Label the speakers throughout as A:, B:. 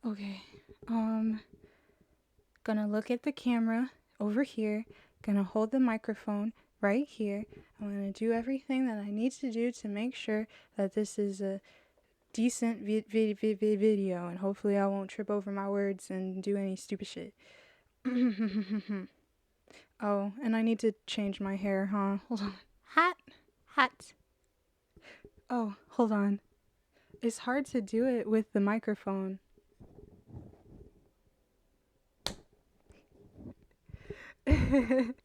A: Okay. Gonna look at the camera over here. Gonna hold the microphone right here. I'm gonna do everything that I need to do to make sure that this is a decent video, and hopefully I won't trip over my words and do any stupid shit. Oh, and I need to change my hair, huh? Hold on. Hat. Oh, hold on. It's hard to do it with the microphone.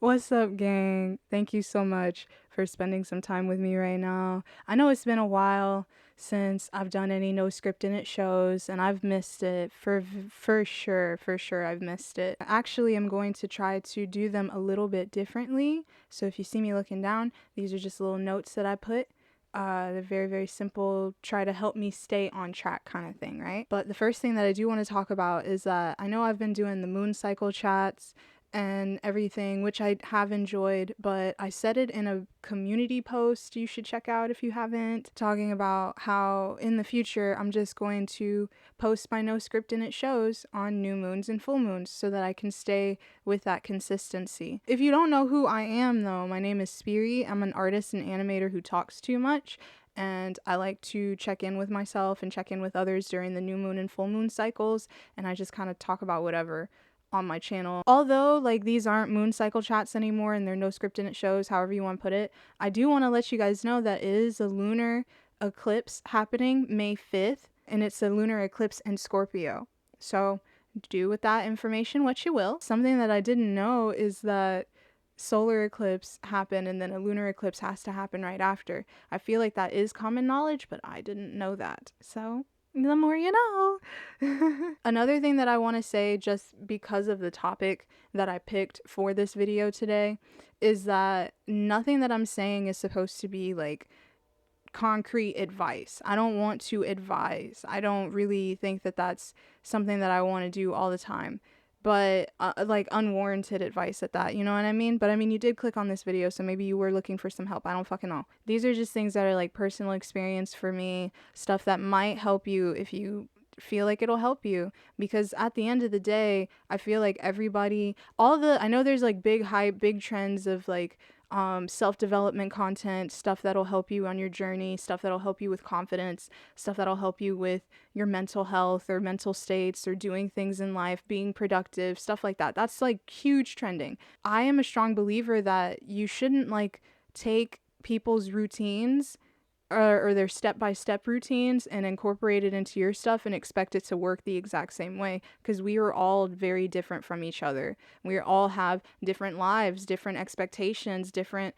A: What's up, gang? Thank you so much for spending some time with me right now. I know it's been a while since I've done any NoScriptnItShows, and I've missed it for sure I've missed it. Actually, I'm going to try to do them a little bit differently. So if you see me looking down, these are just little notes that I put. They're very simple, try to help me stay on track kind of thing, right? But the first thing that I do want to talk about is that I know I've been doing the moon cycle chats and everything, which I have enjoyed, but I said it in a community post you should check out if you haven't, talking about how in the future I'm just going to post my NoScriptnItShows on new moons and full moons so that I can stay with that consistency. If you don't know who I am though, my name is Spiri. I'm an artist and animator who talks too much, and I like to check in with myself and check in with others during the new moon and full moon cycles, and I just kind of talk about whatever on my channel. Although like these aren't moon cycle chats anymore and they're NoScriptnItShows, however you want to put it, I do want to let you guys know that it is a lunar eclipse happening May 5th, and it's a lunar eclipse in Scorpio. So do with that information what you will. Something that I didn't know is that solar eclipse happened and then a lunar eclipse has to happen right after. I feel like that is common knowledge, but I didn't know that. So the more you know. Another thing that I want to say, just because of the topic that I picked for this video today, is that nothing that I'm saying is supposed to be like concrete advice. I don't want to advise. I don't really think that that's something that I want to do all the time. But like unwarranted advice at that, you know what I mean? But I mean, you did click on this video, so maybe you were looking for some help. I don't fucking know. These are just things that are like personal experience for me, stuff that might help you if you feel like it'll help you. Because at the end of the day, I feel like everybody, I know there's like big hype, big trends of like self-development content, stuff that'll help you on your journey, stuff that'll help you with confidence, stuff that'll help you with your mental health or mental states or doing things in life, being productive, stuff like that. That's like huge trending. I am a strong believer that you shouldn't like take people's routines or their step-by-step routines and incorporate it into your stuff and expect it to work the exact same way, because we are all very different from each other. We all have different lives, different expectations, different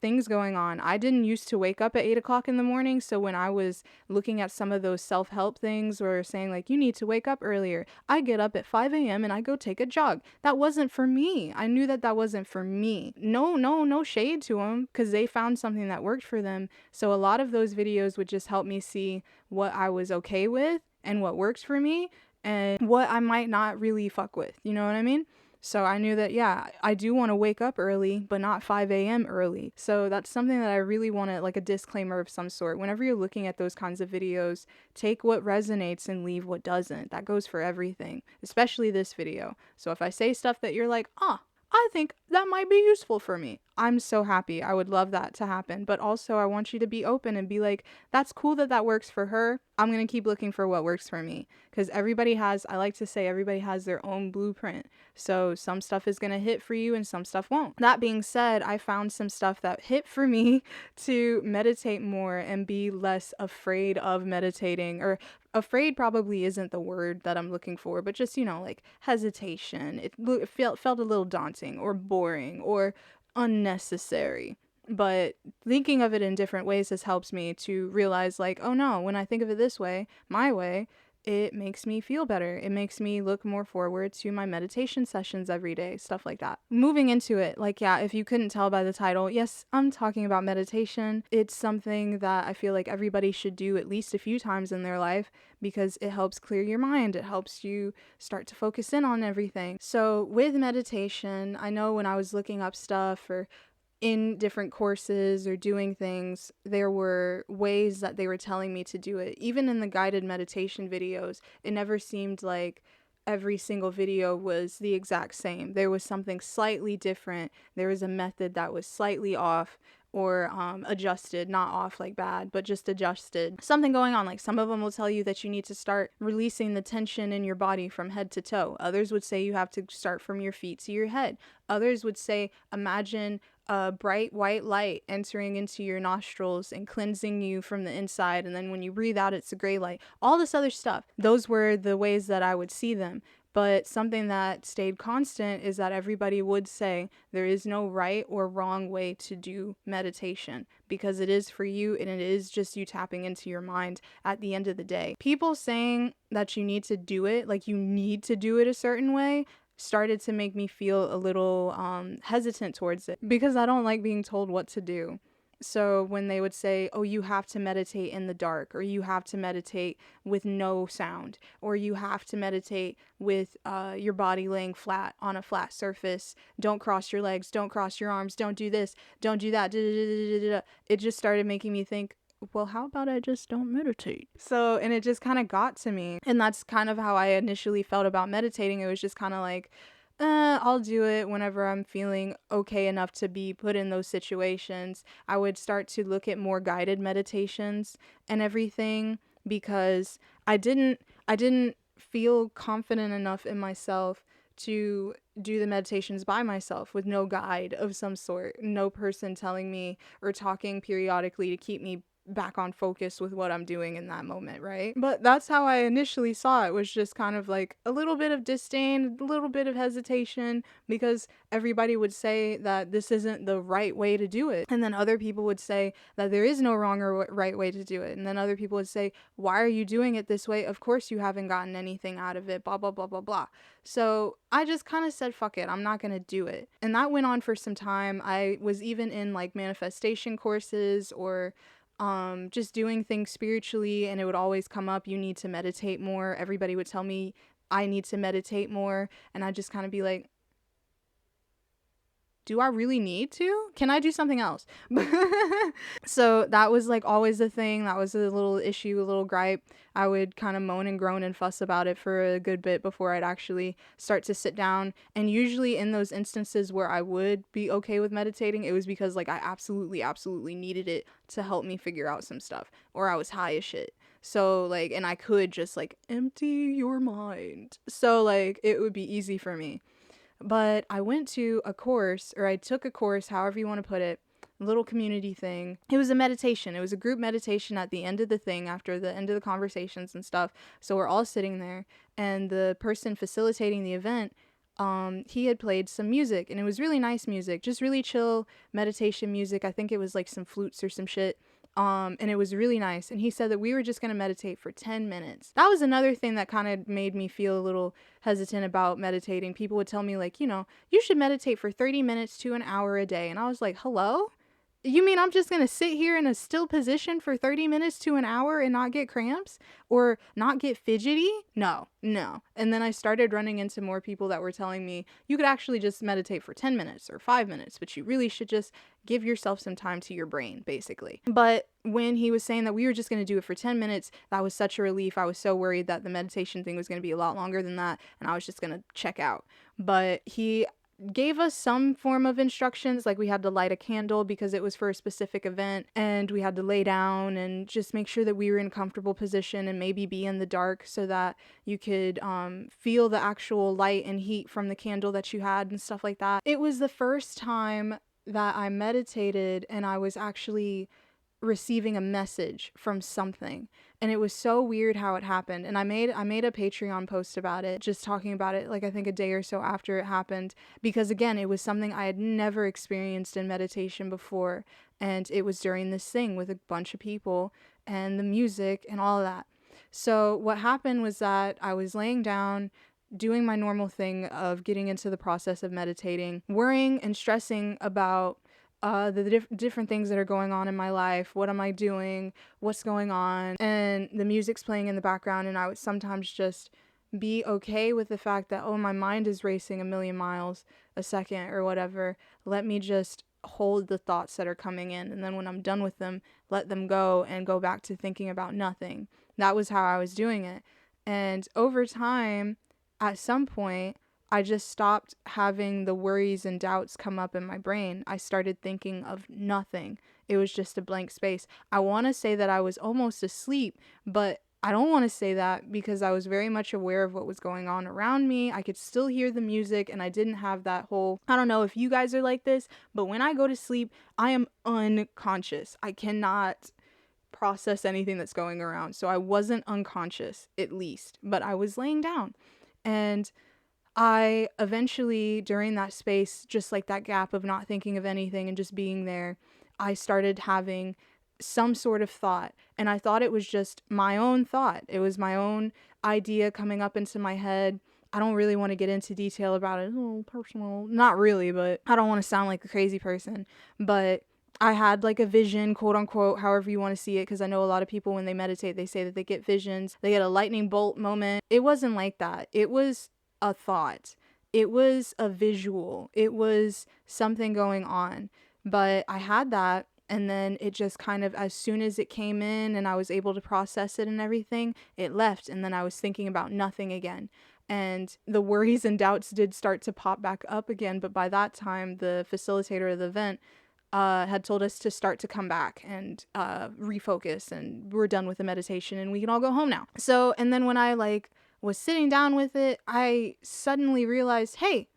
A: things going on. I didn't used to wake up at 8 o'clock in the morning, so when I was looking at some of those self-help things or saying like you need to wake up earlier, I get up at 5 a.m. and I go take a jog. That wasn't for me. I knew that wasn't for me. No shade to them, because they found something that worked for them. So a lot of those videos would just help me see what I was okay with and what works for me and what I might not really fuck with, you know what I mean? So I knew that, yeah, I do want to wake up early, but not 5 a.m. early. So that's something that I really want to, like a disclaimer of some sort. Whenever you're looking at those kinds of videos, take what resonates and leave what doesn't. That goes for everything, especially this video. So if I say stuff that you're like, I think that might be useful for me, I'm so happy. I would love that to happen. But also I want you to be open and be like, that's cool that works for her. I'm going to keep looking for what works for me. Because I like to say everybody has their own blueprint. So some stuff is going to hit for you and some stuff won't. That being said, I found some stuff that hit for me to meditate more and be less afraid of meditating. Or afraid probably isn't the word that I'm looking for, but just, like hesitation. It felt a little daunting or boring or unnecessary. But thinking of it in different ways has helped me to realize like, oh no, when I think of it this way, my way, it makes me feel better. It makes me look more forward to my meditation sessions every day, stuff like that. Moving into it, like, yeah, if you couldn't tell by the title, yes, I'm talking about meditation. It's something that I feel like everybody should do at least a few times in their life, because it helps clear your mind. It helps you start to focus in on everything. So with meditation, I know when I was looking up stuff or in different courses or doing things, there were ways that they were telling me to do it. Even in the guided meditation videos, it never seemed like every single video was the exact same. There was something slightly different. There was a method that was slightly off, or adjusted, not off like bad, but just adjusted. Something going on. Like, some of them will tell you that you need to start releasing the tension in your body from head to toe. Others would say you have to start from your feet to your head. Others would say, imagine a bright white light entering into your nostrils and cleansing you from the inside, and then when you breathe out, it's a gray light. All this other stuff. Those were the ways that I would see them. But something that stayed constant is that everybody would say there is no right or wrong way to do meditation, because it is for you, and it is just you tapping into your mind at the end of the day. People saying that you need to do it, like you need to do it a certain way, started to make me feel a little hesitant towards it, because I don't like being told what to do. So when they would say, oh, you have to meditate in the dark, or you have to meditate with no sound, or you have to meditate with your body laying flat on a flat surface, don't cross your legs, don't cross your arms, don't do this, don't do that, it just started making me think, well, how about I just don't meditate? So, and it just kind of got to me. And that's kind of how I initially felt about meditating. It was just kind of like, I'll do it whenever I'm feeling okay enough to be put in those situations. I would start to look at more guided meditations and everything, because I didn't feel confident enough in myself to do the meditations by myself with no guide of some sort, no person telling me or talking periodically to keep me back on focus with what I'm doing in that moment, right? But that's how I initially saw it, was just kind of like a little bit of disdain, a little bit of hesitation, because everybody would say that this isn't the right way to do it. And then other people would say that there is no wrong or right way to do it. And then other people would say, why are you doing it this way? Of course you haven't gotten anything out of it, blah, blah, blah, blah, blah. So I just kind of said, fuck it, I'm not going to do it. And that went on for some time. I was even in like manifestation courses, or just doing things spiritually, and it would always come up, you need to meditate more. Everybody would tell me I need to meditate more, and I'd just kind of be like, do I really need to? Can I do something else? So that was like always a thing. That was a little issue, a little gripe. I would kind of moan and groan and fuss about it for a good bit before I'd actually start to sit down. And usually in those instances where I would be okay with meditating, it was because like I absolutely needed it to help me figure out some stuff, or I was high as shit. So like, and I could just like empty your mind. So like it would be easy for me. But I went to a course, or I took a course, however you want to put it, a little community thing. It was a meditation. It was a group meditation at the end of the thing, after the end of the conversations and stuff. So we're all sitting there, and the person facilitating the event, he had played some music, and it was really nice music, just really chill meditation music. I think it was like some flutes or some shit. And it was really nice. And he said that we were just going to meditate for 10 minutes. That was another thing that kind of made me feel a little hesitant about meditating. People would tell me like, you should meditate for 30 minutes to an hour a day. And I was like, hello? You mean I'm just going to sit here in a still position for 30 minutes to an hour and not get cramps or not get fidgety? No. And then I started running into more people that were telling me you could actually just meditate for 10 minutes or 5 minutes, but you really should just give yourself some time to your brain, basically. But when he was saying that we were just going to do it for 10 minutes, that was such a relief. I was so worried that the meditation thing was going to be a lot longer than that, and I was just going to check out. But he gave us some form of instructions, like we had to light a candle because it was for a specific event, and we had to lay down and just make sure that we were in a comfortable position and maybe be in the dark so that you could feel the actual light and heat from the candle that you had and stuff like that. It was the first time that I meditated and I was actually receiving a message from something, and it was so weird how it happened. And I made a Patreon post about it, just talking about it, like I think a day or so after it happened, because again, it was something I had never experienced in meditation before, and it was during this thing with a bunch of people and the music and all of that. So what happened was that I was laying down doing my normal thing of getting into the process of meditating, worrying and stressing about the different things that are going on in my life. What am I doing? What's going on? And the music's playing in the background, and I would sometimes just be okay with the fact that, oh, my mind is racing a million miles a second or whatever. Let me just hold the thoughts that are coming in, and then when I'm done with them, let them go and go back to thinking about nothing. That was how I was doing it. And over time, at some point, I just stopped having the worries and doubts come up in my brain. I started thinking of nothing. It was just a blank space. I want to say that I was almost asleep, but I don't want to say that because I was very much aware of what was going on around me. I could still hear the music, and I didn't have that whole, I don't know if you guys are like this, but when I go to sleep, I am unconscious. I cannot process anything that's going around. So I wasn't unconscious, at least, but I was laying down. And I eventually, during that space, just like that gap of not thinking of anything and just being there, I started having some sort of thought. And I thought it was just my own thought. It was my own idea coming up into my head. I don't really want to get into detail about it. It's a little personal. Not really, but I don't want to sound like a crazy person. But I had like a vision, quote unquote, however you want to see it, because I know a lot of people when they meditate, they say that they get visions, they get a lightning bolt moment. It wasn't like that. It was a thought. It was a visual. It was something going on. But I had that, and then it just kind of, as soon as it came in and I was able to process it and everything, it left, and then I was thinking about nothing again. And the worries and doubts did start to pop back up again, but by that time, the facilitator of the event had told us to start to come back and refocus, and we're done with the meditation and we can all go home now. So, and then when I was sitting down with it, I suddenly realized, hey,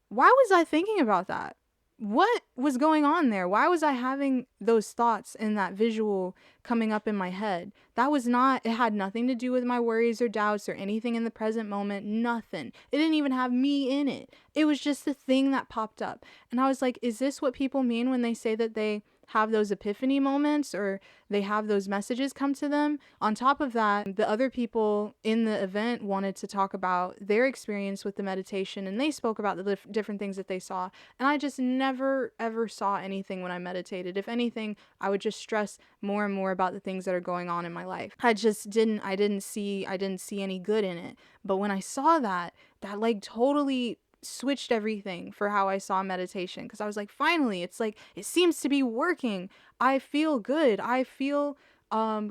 A: why was I thinking about that? What was going on there? Why was I having those thoughts and that visual coming up in my head? That was not, it had nothing to do with my worries or doubts or anything in the present moment. Nothing. It didn't even have me in it. It was just the thing that popped up. And I was like, is this what people mean when they say that they have those epiphany moments or they have those messages come to them? On top of that, the other people in the event wanted to talk about their experience with the meditation, and they spoke about the different things that they saw. And I just never ever saw anything when I meditated. If anything, I would just stress more and more about the things that are going on in my life. I didn't see any good in it. But when I saw that totally switched everything for how I saw meditation, because I was like, finally, it's like, it seems to be working. I feel good. I feel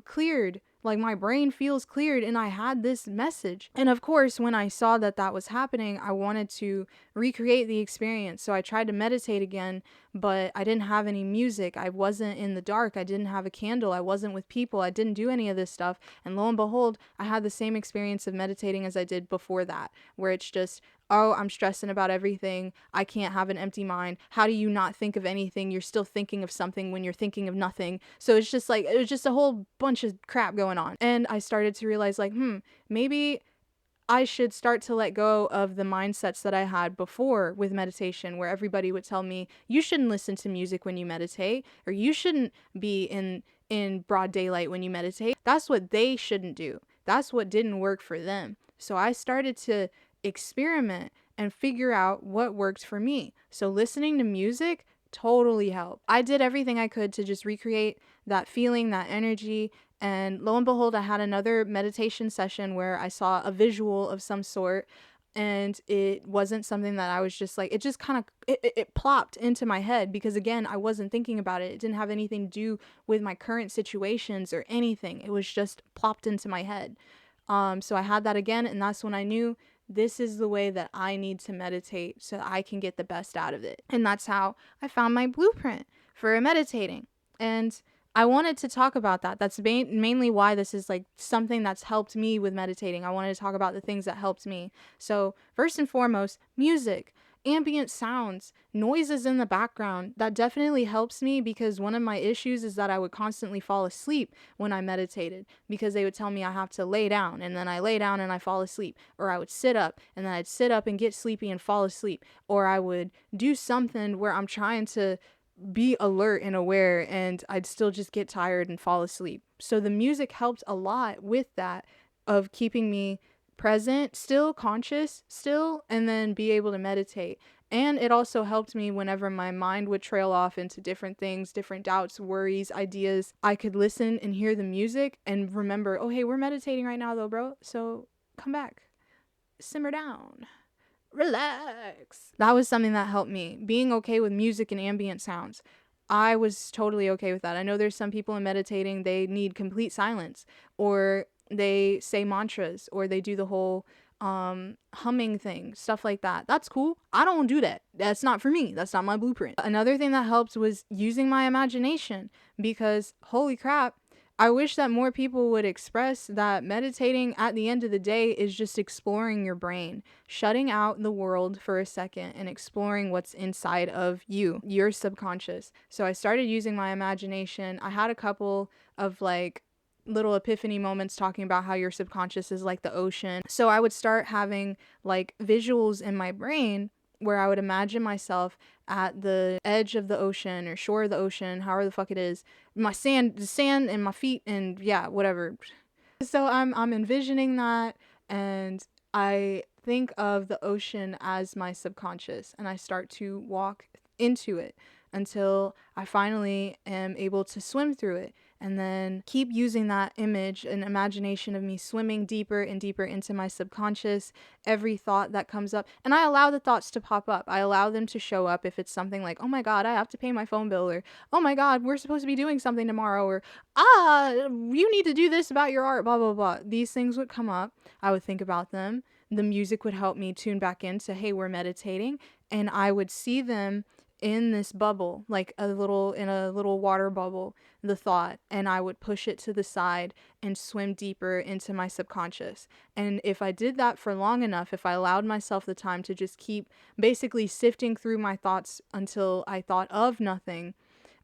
A: cleared. Like my brain feels cleared, and I had this message. And of course, when I saw that that was happening, I wanted to recreate the experience. So I tried to meditate again, but I didn't have any music. I wasn't in the dark. I didn't have a candle. I wasn't with people. I didn't do any of this stuff. And lo and behold, I had the same experience of meditating as I did before that, where it's just, oh, I'm stressing about everything. I can't have an empty mind. How do you not think of anything? You're still thinking of something when you're thinking of nothing. So it's just like, it was just a whole bunch of crap going on. And I started to realize maybe I should start to let go of the mindsets that I had before with meditation, where everybody would tell me, you shouldn't listen to music when you meditate, or you shouldn't be in broad daylight when you meditate. That's what they shouldn't do. That's what didn't work for them. So I started to experiment and figure out what worked for me. So listening to music totally helped. I did everything I could to just recreate that feeling, that energy. And lo and behold, I had another meditation session where I saw a visual of some sort, and it wasn't something that I was just like, it just kind of, it plopped into my head, because again, I wasn't thinking about it. It didn't have anything to do with my current situations or anything. It was just plopped into my head. So I had that again, and that's when I knew this is the way that I need to meditate so that I can get the best out of it. And that's how I found my blueprint for meditating. And I wanted to talk about that. That's mainly why this is like something that's helped me with meditating. I wanted to talk about the things that helped me. So first and foremost, music, ambient sounds, noises in the background. That definitely helps me, because one of my issues is that I would constantly fall asleep when I meditated, because they would tell me I have to lay down, and then I lay down and I fall asleep, or I would sit up and then I'd sit up and get sleepy and fall asleep, or I would do something where I'm trying to be alert and aware and I'd still just get tired and fall asleep. So the music helped a lot with that, of keeping me present, still conscious, still, and then be able to meditate. And it also helped me whenever my mind would trail off into different things, different doubts, worries, ideas. I could listen and hear the music and remember, oh, hey, we're meditating right now though, bro. So come back, simmer down, relax. That was something that helped me. Being okay with music and ambient sounds. I was totally okay with that. I know there's some people in meditating, they need complete silence, or they say mantras, or they do the whole humming thing, stuff like that. That's cool. I don't do that. That's not for me. That's not my blueprint. Another thing that helped was using my imagination, because holy crap, I wish that more people would express that meditating at the end of the day is just exploring your brain, shutting out the world for a second and exploring what's inside of you, your subconscious. So I started using my imagination. I had a couple of like little epiphany moments talking about how your subconscious is like the ocean. So I would start having like visuals in my brain where I would imagine myself at the edge of the ocean or shore of the ocean, however the fuck it is, the sand and my feet and yeah, whatever. So I'm envisioning that, and I think of the ocean as my subconscious, and I start to walk into it until I finally am able to swim through it, and then keep using that image and imagination of me swimming deeper and deeper into my subconscious, every thought that comes up. And I allow the thoughts to pop up. I allow them to show up if it's something like, oh my God, I have to pay my phone bill, or oh my God, we're supposed to be doing something tomorrow, or you need to do this about your art, blah, blah, blah. These things would come up. I would think about them. The music would help me tune back into, hey, we're meditating. And I would see them in this bubble, like in a little water bubble, the thought, and I would push it to the side and swim deeper into my subconscious. And if I did that for long enough, if I allowed myself the time to just keep basically sifting through my thoughts until I thought of nothing,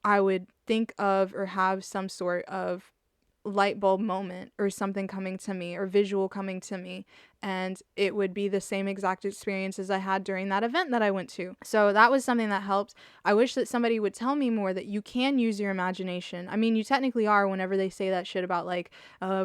A: I would think of or have some sort of light bulb moment or something coming to me or visual coming to me, and it would be the same exact experience as I had during that event that I went to. So that was something that helped. I wish that somebody would tell me more that you can use your imagination. I mean, you technically are whenever they say that shit about like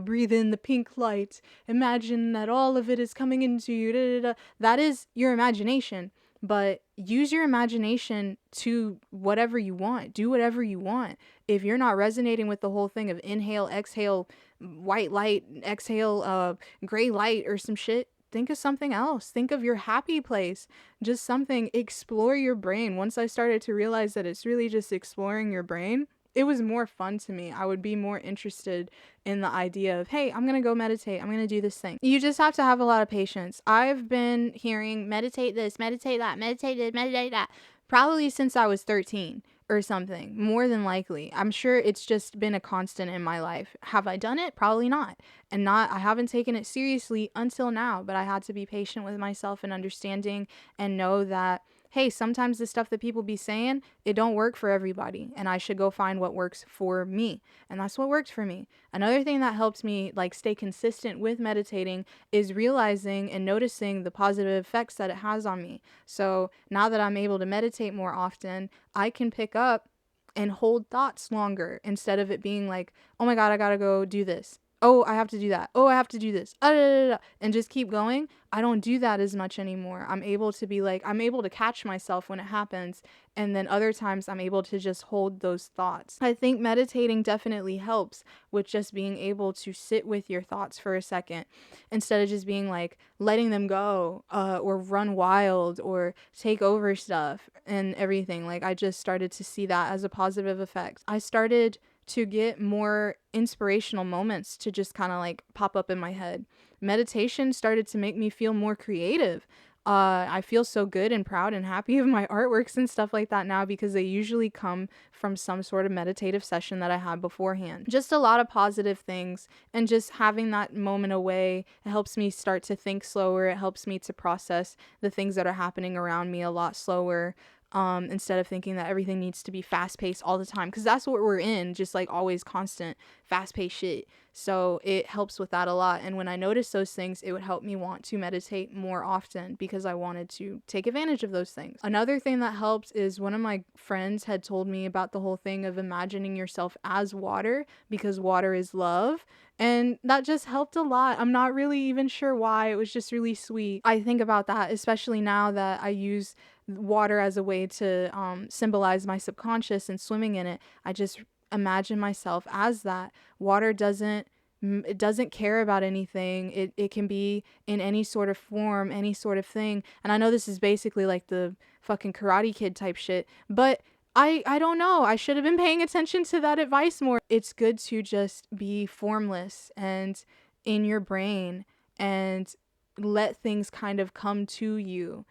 A: breathe in the pink light, imagine that all of it is coming into you, da, da, da. That is your imagination. But use your imagination to whatever you want. Do whatever you want. If you're not resonating with the whole thing of inhale, exhale, white light, exhale, gray light or some shit, think of something else. Think of your happy place. Just something. Explore your brain. Once I started to realize that it's really just exploring your brain, it was more fun to me. I would be more interested in the idea of, hey, I'm going to go meditate. I'm going to do this thing. You just have to have a lot of patience. I've been hearing meditate this, meditate that, meditate this, meditate that, probably since I was 13 or something, more than likely. I'm sure it's just been a constant in my life. Have I done it? Probably not. I haven't taken it seriously until now, but I had to be patient with myself and understanding and know that, hey, sometimes the stuff that people be saying, it don't work for everybody, and I should go find what works for me. And that's what worked for me. Another thing that helps me like stay consistent with meditating is realizing and noticing the positive effects that it has on me. So now that I'm able to meditate more often, I can pick up and hold thoughts longer instead of it being like, oh my God, I gotta go do this. Oh, I have to do that. Oh, I have to do this. And just keep going. I don't do that as much anymore. I'm able to catch myself when it happens. And then other times I'm able to just hold those thoughts. I think meditating definitely helps with just being able to sit with your thoughts for a second instead of just being like letting them go or run wild or take over stuff and everything. Like I just started to see that as a positive effect. I started to get more inspirational moments to just kind of like pop up in my head. Meditation started to make me feel more creative. I feel so good and proud and happy of my artworks and stuff like that now because they usually come from some sort of meditative session that I had beforehand. Just a lot of positive things, and just having that moment away, it helps me start to think slower. It helps me to process the things that are happening around me a lot slower. Instead of thinking that everything needs to be fast paced all the time, because that's what we're in, just like always constant fast paced shit. So it helps with that a lot. And when I noticed those things, it would help me want to meditate more often because I wanted to take advantage of those things. Another thing that helped is one of my friends had told me about the whole thing of imagining yourself as water because water is love. And that just helped a lot. I'm not really even sure why. It was just really sweet. I think about that, especially now that I use water as a way to symbolize my subconscious and swimming in it. I just imagine myself as that. Water doesn't it doesn't care about anything. It can be in any sort of form, any sort of thing. And I know this is basically like the fucking Karate Kid type shit, but I don't know. I should have been paying attention to that advice more. It's good to just be formless and in your brain and let things kind of come to you.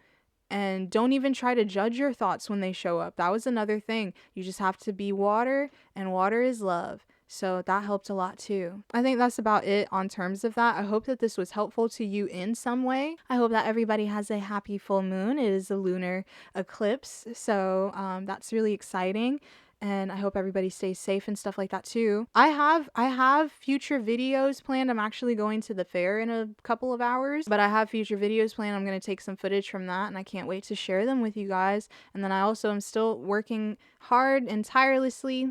A: And don't even try to judge your thoughts when they show up. That was another thing. You just have to be water, and water is love. So that helped a lot too. I think that's about it on terms of that. I hope that this was helpful to you in some way. I hope that everybody has a happy full moon. It is a lunar eclipse, so that's really exciting. And I hope everybody stays safe and stuff like that too. I have future videos planned. I'm actually going to the fair in a couple of hours, but I have future videos planned. I'm going to take some footage from that, and I can't wait to share them with you guys. And then I also am still working hard and tirelessly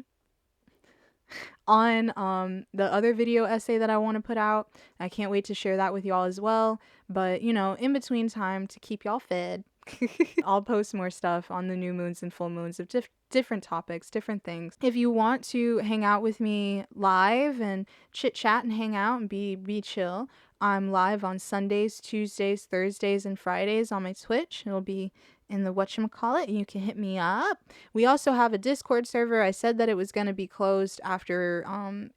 A: on the other video essay that I want to put out. I can't wait to share that with y'all as well. But, you know, in between time, to keep y'all fed, I'll post more stuff on the new moons and full moons of different topics, different things. If you want to hang out with me live and chit chat and hang out and be chill, I'm live on Sundays, Tuesdays, Thursdays, and Fridays on my Twitch. It'll be in the whatchamacallit. You can hit me up. We also have a Discord server. I said that it was going to be closed after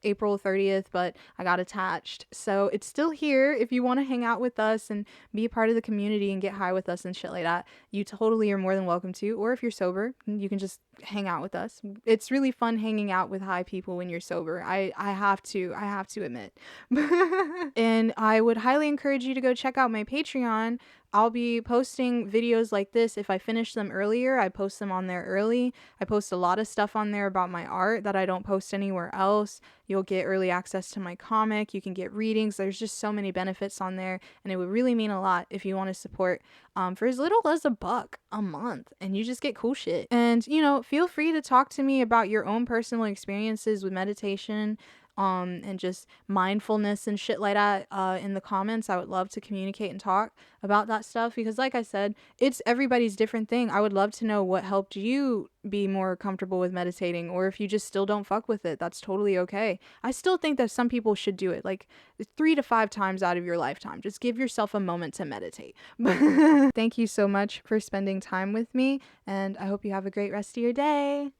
A: April 30th, but I got attached. So it's still here. If you want to hang out with us and be a part of the community and get high with us and shit like that, you totally are more than welcome to. Or if you're sober, you can just hang out with us. It's really fun hanging out with high people when you're sober. I have to admit. And I would highly encourage you to go check out my Patreon. I'll be posting videos like this. If I finish them earlier, I post them on there early. I post a lot of stuff on there about my art that I don't post anywhere else. You'll get early access to my comic. You can get readings. There's just so many benefits on there, and it would really mean a lot if you want to support for as little as $1 a month, and you just get cool shit. And, you know, feel free to talk to me about your own personal experiences with meditation, and just mindfulness and shit like that in the comments. I would love to communicate and talk about that stuff, because like I said, it's everybody's different thing. I would love to know what helped you be more comfortable with meditating, or if you just still don't fuck with it, that's totally okay. I still think that some people should do it like 3 to 5 times out of your lifetime. Just give yourself a moment to meditate. Thank you so much for spending time with me, and I hope you have a great rest of your day.